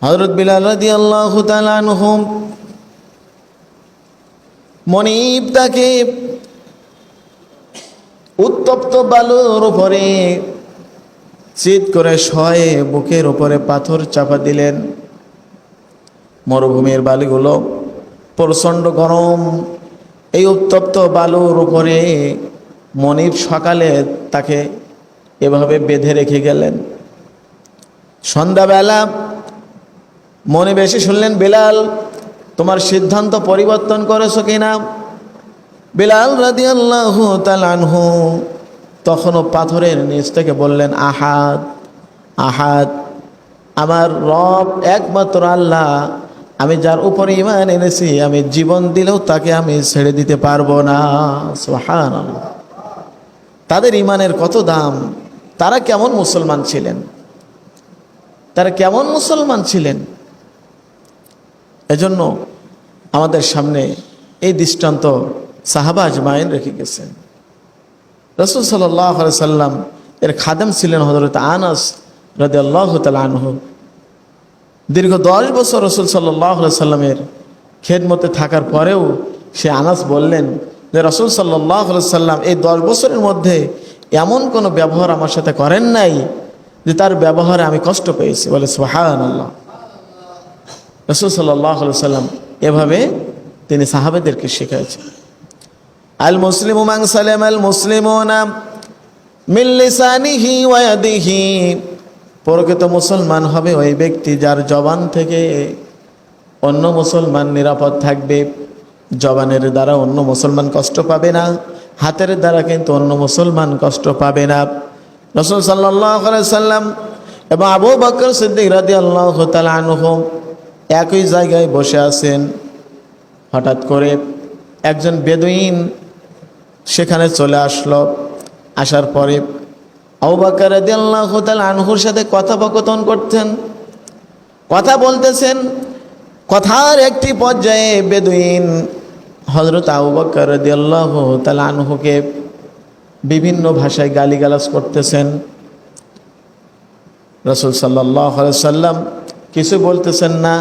হযরত বিলাল রাদিয়াল্লাহু তাআলা আনহু মনিব তাকে উত্তপ্ত বালুর উপরে চিৎ করে শয়ে বুকের উপরে পাথর চাপা দিলেন। মরুভূমির বালিগুলো প্রচণ্ড গরম, এই উত্তপ্ত বালুর উপরে মনিব সকালে তাকে এভাবে বেঁধে রেখে গেলেন। সন্ধ্যাবেলা মনিব এসে শুনলেন, বিলাল তোমার সিদ্ধান্ত পরিবর্তন করেছো কিনা? বিলাল রাদিয়াল্লাহু তাআলা আনহু তখনও পাথরের নিচ থেকে বললেন, আহাদ আহাদ, আমার রব একমাত্র আল্লাহ, আমি যার উপরে ঈমান এনেছি আমি জীবন দিলেও তাকে আমি ছেড়ে দিতে পারবো না। সুবহানাল্লাহ। তাদের ঈমানের কত দাম! তারা কেমন মুসলমান ছিলেন, তারা কেমন মুসলমান ছিলেন! এজন্য আমাদের সামনে এই দৃষ্টান্ত সাহাবা আজমাইন রেখে গেছেন। রাসূল সাল্লাল্লাহু আলাইহি সাল্লাম এর খাদেম ছিলেন হযরত আনাস রাদিয়াল্লাহু তাআলা আনহু। দীর্ঘ 10 বছর রাসূল সাল্লাল্লাহু আলাইহি সাল্লামের খেদমতে থাকার পরেও সে আনাস বললেন যে রাসূল সাল্লাল্লাহু আলাইহি সাল্লাম এই 10 বছরের মধ্যে এমন কোনো ব্যবহার আমার সাথে করেন নাই যে তার ব্যবহারে আমি কষ্ট পেয়েছি। বলে সুবহানাল্লাহ। রাসূল সাল্লাল্লাহু আলাইহি সাল্লাম এভাবে তিনি সাহাবাদেরকে শিখিয়েছেন। আল মুসলিমু মান সালামাল মুসলিমুনা মিন লিসানিহি ওয়া ইয়াদিহি, প্রকৃত মুসলমান হবে ওই ব্যক্তি যার জবান থেকে অন্য মুসলমান নিরাপদ থাকবে। জবানের দ্বারা অন্য মুসলমান কষ্ট পাবে না, হাতের দ্বারা কিন্তু অন্য মুসলমান কষ্ট পাবে না। রাসূল সাল্লাল্লাহু আলাইহি সাল্লাম এবং আবু বকর সিদ্দিক রাদিয়াল্লাহু তাআলা আনহু একই জায়গায় বসে আছেন। হঠাৎ করে একজন বেদুইন সেখানে চলে আসলো। আসার পরে আবু বকর রাদিয়াল্লাহু তাআলা আনহুর সাথে কথোপকথন করতেন, কথা বলতেছেন। কথার একটি পর্যায়ে বেদুইন হযরত আবু বকর রাদিয়াল্লাহু তাআলা আনহুকে বিভিন্ন ভাষায় গালিগালাজ করতেছেন। রাসূল সাল্লাল্লাহু আলাইহি সাল্লাম কিছু বলতেছেন না,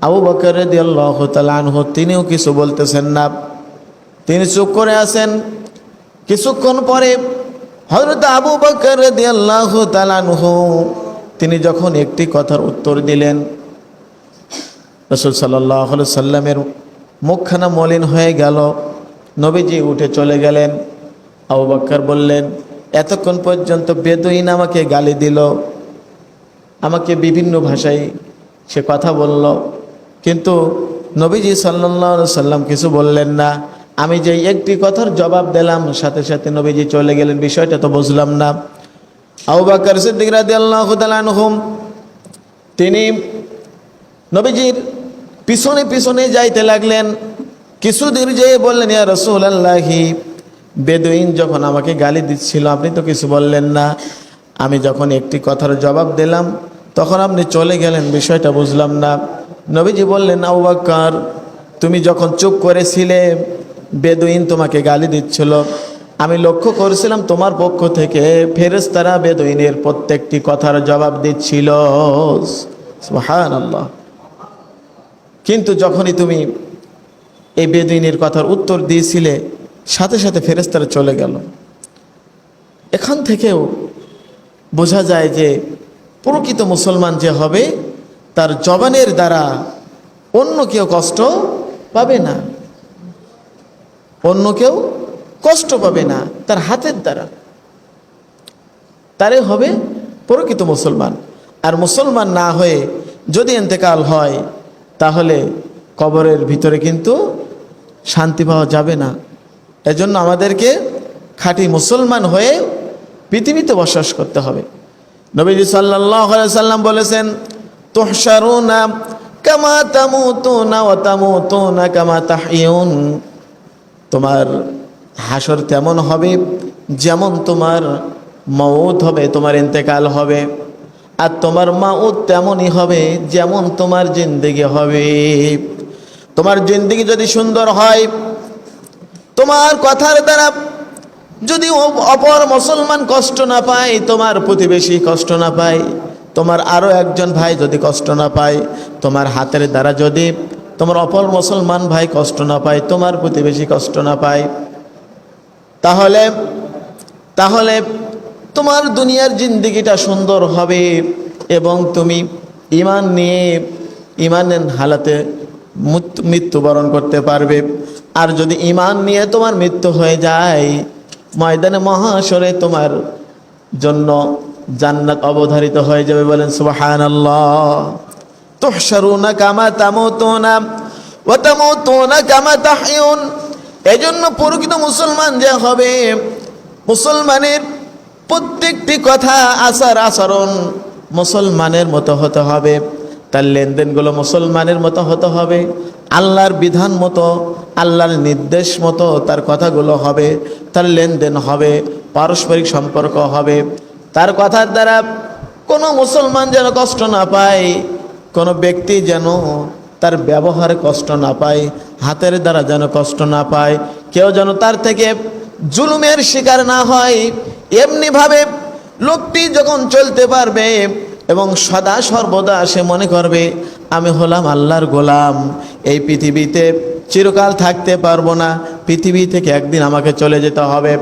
আবু বকর রাদিয়াল্লাহু তাআলা আনহু তিনিও কিছু বলতেছেন না, তিনি চুপ করে আছেন। কিছুক্ষণ পরে হযরত আবু বকর রাদিয়াল্লাহু তাআলা আনহু তিনি যখন একটি কথার উত্তর দিলেন, রাসূল সাল্লাল্লাহু আলাইহি সাল্লামের মুখখানা মলিন হয়ে গেল। নবীজি উঠে চলে গেলেন। আবু বকর বললেন, এতক্ষণ পর্যন্ত বেদুইন আমাকে গালি দিল, আমাকে বিভিন্ন ভাষায় সে কথা বলল, কিন্তু নবীজি সাল্লাল্লাহু আলাইহি সাল্লাম কিছু বললেন না। আমি যে একটি কথার জবাব দিলাম সাথে সাথে নবীজি চলে গেলেন, বিষয়টা তো বুঝলাম না। আবু বকর সিদ্দিক রাদিয়াল্লাহু তাআলা আনহু তিনি নবীজির পিছনে পিছনে যাইতে লাগলেন। কিছু দূর যেয়ে বললেন, ইয়া রাসূলুল্লাহি, বেদুইন যখন আমাকে গালি দিচ্ছিল আপনি তো কিছু বললেন না, আমি যখন একটি কথার জবাব দিলাম তখন আপনি চলে গেলেন, বিষয়টা বুঝলাম না। নবীজি বললেন, আবু বকর তুমি যখন চুপ করেছিলে বেদুইন তোমাকে গালি দিচ্ছিল, আমি লক্ষ্য করেছিলাম তোমার পক্ষ থেকে ফেরেশতারা বেদুইনের প্রত্যেকটি কথার জবাব দিচ্ছিল। সুবহানাল্লাহ। কিন্তু যখনই তুমি এই বেদুইনের কথার উত্তর দিয়েছিলে সাথে সাথে ফেরেশতারা চলে গেল। এখান থেকেও বোঝা যায় যে প্রকৃত মুসলমান যে হবে তার জবানের দ্বারা অন্য কেউ কষ্ট পাবে না, অন্য কেউ কষ্ট পাবে না, তার হাতের দ্বারা তারে হবে প্রকৃত মুসলমান। আর মুসলমান না হয়ে যদি ইন্তেকাল হয় তাহলে কবরের ভিতরে কিন্তু শান্তি পাওয়া যাবে না। এজন্য আমাদেরকে খাঁটি মুসলমান হয়ে পৃথিবীতে বসবাস করতে হবে। নবীজি সাল্লাল্লাহু আলাইহি সাল্লাম বলেছেন, তুহশারুনা কামা তামুতুনা ওয়া তামুতুনা কামা তাহইয়ুন, তোমার হাসর তেমন হবে যেমন তোমার মউত হবে, তোমার ইন্তেকাল হবে, আর তোমার মাউত তেমনই হবে যেমন তোমার জিন্দেগি হবে। তোমার জিন্দেগি যদি সুন্দর হয়, তোমার কথার দ্বারা যদি অপর মুসলমান কষ্ট না পায়, তোমার প্রতিবেশী কষ্ট না পায়, তোমার আরও একজন ভাই যদি কষ্ট না পায়, তোমার হাতের দ্বারা যদি তোমার অপর মুসলমান ভাই কষ্ট না পায়, তোমার প্রতিবেশী কষ্ট না পায়, তাহলে তাহলে তোমার দুনিয়ার জিন্দেগিটা সুন্দর হবে এবং তুমি ঈমান নিয়ে ঈমানের হালাতে মৃত্যুবরণ করতে পারবে। আর যদি ঈমান নিয়ে তোমার মৃত্যু হয়ে যায়, ময়দানে মহাশরে তোমার জন্য জান্নাত অবধারিত হয়ে যাবে। বলেন সুবহানাল্লাহ। তুহশারুনা কামা তামুতুনা ওয়া তামুতুনা কামা তাহইউন। এজন্য প্রকৃত মুসলমান যে হবে, মুসলমানের প্রত্যেকটি কথা, আচার আচরণ মুসলমানের মতো হতে হবে, তার লেনদেনগুলো মুসলমানের মতো হতে হবে, আল্লাহর বিধান মতো, আল্লাহর নির্দেশ মতো তার কথাগুলো হবে, তার লেনদেন হবে, পারস্পরিক সম্পর্ক হবে। তার কথার দ্বারা কোনো মুসলমান যেন কষ্ট না পায়, কোনো ব্যক্তি যেন তার ব্যবহারে কষ্ট না পায়, হাতের দ্বারা যেন কষ্ট না পায়, কেউ যেন তার থেকে জুলুমের শিকার না হয়। এমনিভাবে লোকটি যখন চলতে পারবে এবং সদা সর্বদা সে মনে করবে আমি হলাম আল্লাহর গোলাম, এই পৃথিবীতে চিরকাল থাকতে পারবো না, পৃথিবী থেকে একদিন আমাকে চলে যেতে হবে।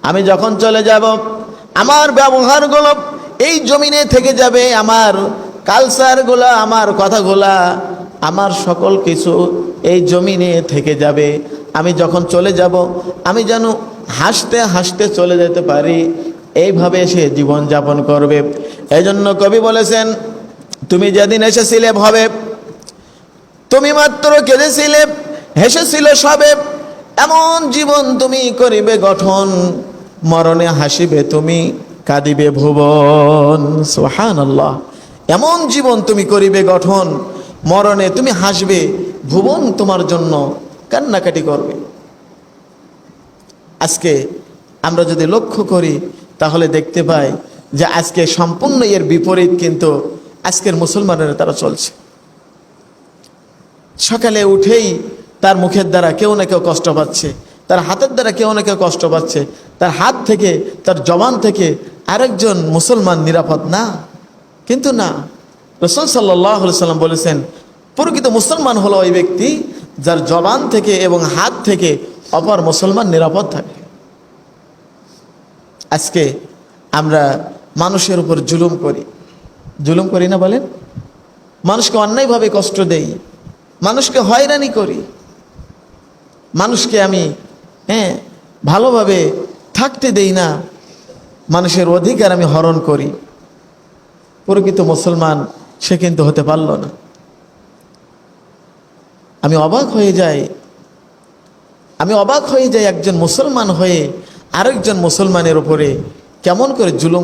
আমি যখন চলে যাব, আমার ব্যবহারগুলো এই জমিনে থেকে যাবে, আমার কালচারগুলো, আমার কথাগুলা, আমার সকল কিছু এই জমিনে থেকে যাবে। আমি যখন চলে যাব, আমি যেন হাসতে হাসতে চলে যেতে পারি, এইভাবে সে জীবন যাপন করবে। এই জন্য কবি বলেছেন, তুমি যেদিন এসেছিলে ভবে, তুমি মাত্র কেঁদেছিলে, হেসেছিল সবে, এমন জীবন তুমি করিবে গঠন, মরণে হাসিবে তুমি, কাঁদিবে ভুবন। সুবহানাল্লাহ। এমন জীবন তুমি করিবে গঠন, মরণে তুমি হাসবে, ভুবন তোমার জন্য কান্নাকাটি করবে। আজকে আমরা যদি লক্ষ্য করি তাহলে দেখতে পাই যে আজকে সম্পূর্ণ এর বিপরীত কিন্তু আজকের মুসলমানেরা তারা চলছে। সকালে উঠেই তার মুখের দ্বারা কেউ না কেউ কষ্ট পাচ্ছে, তার হাতের দ্বারা কেউ না কেউ কষ্ট পাচ্ছে, তার হাত থেকে, তার জবান থেকে আরেকজন মুসলমান নিরাপদ না। কিন্তু না, রাসূল সাল্লাল্লাহু আলাইহি সাল্লাম বলেছেন, প্রকৃত মুসলমান হলো ওই ব্যক্তি যার জবান থেকে এবং হাত থেকে অপর মুসলমান নিরাপদ থাকে। আজকে আমরা মানুষের উপর জুলুম করি না বলেন? মানুষকে অন্যায়ভাবে কষ্ট দেই, মানুষকে হয়রানি করি, মানুষকে আমি ভালোভাবে থাকতে দেই না, মানুষের অধিকার আমি হরণ করি। প্রকৃত মুসলমান সে কিন্তু হতে পারল না। আমি অবাক হয়ে যাই একজন মুসলমান হয়ে আরেকজন মুসলমানের উপরে কেমন করে জুলুম